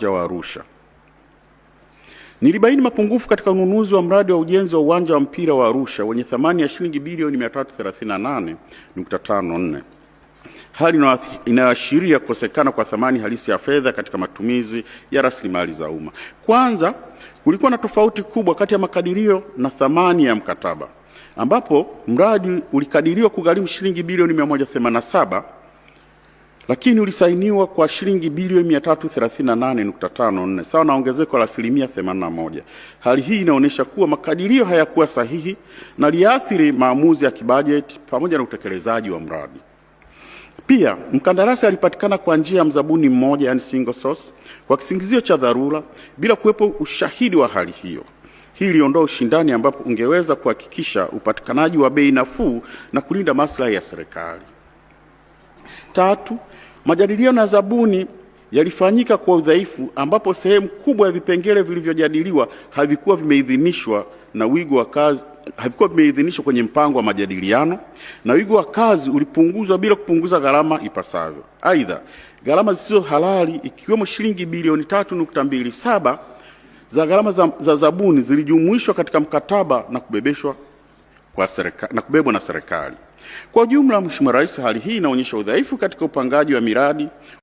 wa Arusha. Nilibaini mapungufu katika ununuzi wa mradi wa ujenzi wa uwanja wa mpira wa Arusha wenye thamani ya shilingi bilioni 338.54. Hali inaashiria kukosekana kwa thamani halisi ya fedha katika matumizi ya rasilimali za umma. Kwanza, kulikuwa na tofauti kubwa kati ya makadirio na thamani ya mkataba, ambapo mradi ulikadiriwa kugharimu shilingi bilioni 187 lakini ulisainiwa kwa shilingi bilioni 338.54 sawa na ongezeko la 81%. Hali hii inaonyesha kuwa makadirio hayakuwa sahihi na liathiri maamuzi ya kibajeti pamoja na utekelezaji wa mradi. Pia mkandarasi alipatikana kwa njia ya mzabuni mmoja, yani single source, kwa kisingizio cha dharura bila kuwepo ushahidi wa hali hiyo. Hii iliondoa ushindani ambapo ungeweza kuhakikisha upatikanaji wa bei nafuu na kulinda maslahi ya serikali. Tatu, majadiliano ya zabuni yalifanyika kwa udhaifu ambapo sehemu kubwa ya vipengele vilivyojadiliwa havikuwa vimeidhinishwa na wigo wa kazi havikuwa vimeidhinishwa kwenye mpango wa majadiliano, na wigo wa kazi ulipunguzwa bila kupunguza gharama ipasavyo. Aidha, gharama zisizo halali ikiwemo shilingi bilioni 3.27 za gharama za zabuni zilijumuishwa katika mkataba na kubebeshwa na kubebwa na serikali. Kwa ujumla, Mheshimiwa Rais, hali hii inaonyesha udhaifu katika upangaji wa miradi